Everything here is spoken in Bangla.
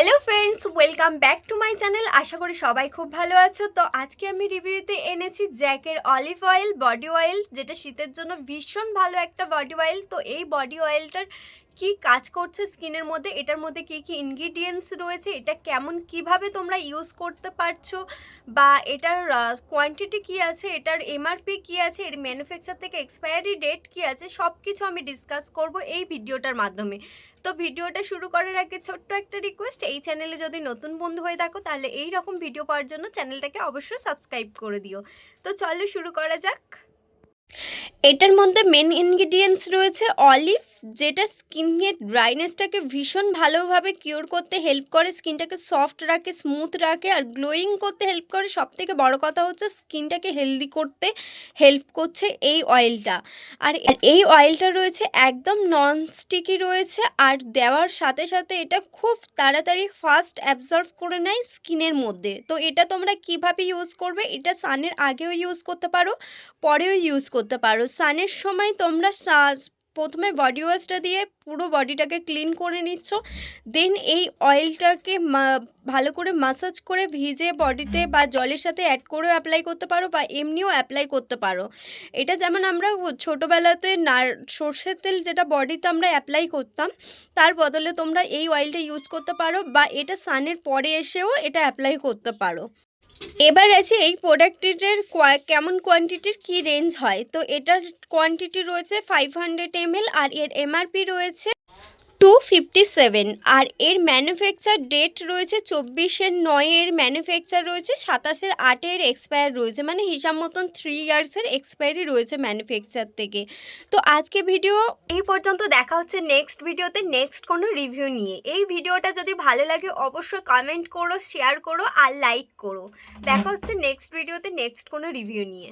Hello friends, welcome back to my channel. আশা করি সবাই খুব ভালো আছো। তো আজকে আমি রিভিউতে এনেছি জ্যাকের অলিভ অয়েল বডি অয়েল, যেটা শীতের জন্য ভীষণ ভালো একটা বডি অয়েল। তো এই বডি অয়েলটার কি কাজ করছে স্কিনের মধ্যে, এটার মধ্যে কি কি ইনগ্রিডিয়েন্টস রয়েছে, এটা কেমন কিভাবে তোমরা ইউজ করতে পারছো, বা এটার কোয়ান্টিটি কি আছে, এটার এমআরপি কি আছে, এর ম্যানুফ্যাকচার থেকে এক্সপায়ারি ডেট কি আছে, সব কিছু আমি ডিসকাস করব এই ভিডিওটার মাধ্যমে। তো ভিডিওটা শুরু করার আগে ছোট্ট একটা রিকোয়েস্ট, এই চ্যানেলে যদি নতুন বন্ধু হয়ে থাকো তাহলে এই রকম ভিডিও পাওয়ার জন্য চ্যানেলটাকে অবশ্যই সাবস্ক্রাইব করে দিও। তো চলো শুরু করা যাক। এটার মধ্যে মেন ইনগ্রিডিয়েন্টস রয়েছে অলিভ, যেটা স্কিনের ড্রাইনেসটাকে ভীষণ ভালোভাবে কিওর করতে হেল্প করে, স্কিনটাকে সফট রাখে, স্মুথ রাখে, আর গ্লোয়িং করতে হেল্প করে। সবথেকে বড় কথা হচ্ছে স্কিনটাকে হেলদি করতে হেল্প করছে এই অয়েলটা। আর এই অয়েলটা রয়েছে একদম নন স্টিকি রয়েছে, আর দেওয়ার সাথে সাথে এটা খুব তাড়াতাড়ি ফাস্ট অ্যাবজর্ব করে নেয় স্কিনের মধ্যে। তো এটা তোমরা কিভাবে ইউজ করবে, এটা সানের আগেও ইউজ করতে পারো, পরেও ইউজ করতে পারো। সানের সময় তোমরা প্রথমে বডি ওয়াশটা দিয়ে পুরো বডিটাকে ক্লিন করে নিচ্ছ, দেন এই অয়েলটাকে ভালো করে মাসাজ করে ভিজে বডিতে বা জলের সাথে অ্যাড করেও অ্যাপ্লাই করতে পারো, বা এমনিও অ্যাপ্লাই করতে পারো। এটা যেমন আমরা ছোটোবেলাতে সর্ষের তেল যেটা বডিতে আমরা অ্যাপ্লাই করতাম, তার বদলে তোমরা এই অয়েলটা ইউজ করতে পারো, বা এটা সানের পরে এসেও এটা অ্যাপ্লাই করতে পারো। এবার আছে এই প্রোডাক্টের কেমন কোয়ান্টিটির কি রেঞ্জ হয়। তো এটার কোয়ান্টিটি রয়েছে 500 ml, আর এর এমআরপি রয়েছে 257, আর এর ম্যানুফ্যাকচার ডেট রয়েছে 24/9 ম্যানুফ্যাকচার রয়েছে, 27/8 এক্সপায়ার রয়েছে, মানে হিসাব মতন 3 ইয়ার্সের এক্সপায়ারি রয়েছে ম্যানুফ্যাকচার থেকে। তো আজকে ভিডিও এই পর্যন্ত, দেখা হচ্ছে নেক্সট ভিডিওতে নেক্সট কোনো রিভিউ নিয়ে। এই ভিডিওটা যদি ভালো লাগে অবশ্যই কমেন্ট করো, শেয়ার করো আর লাইক করো। দেখা হচ্ছে নেক্সট ভিডিওতে নেক্সট কোনো রিভিউ নিয়ে।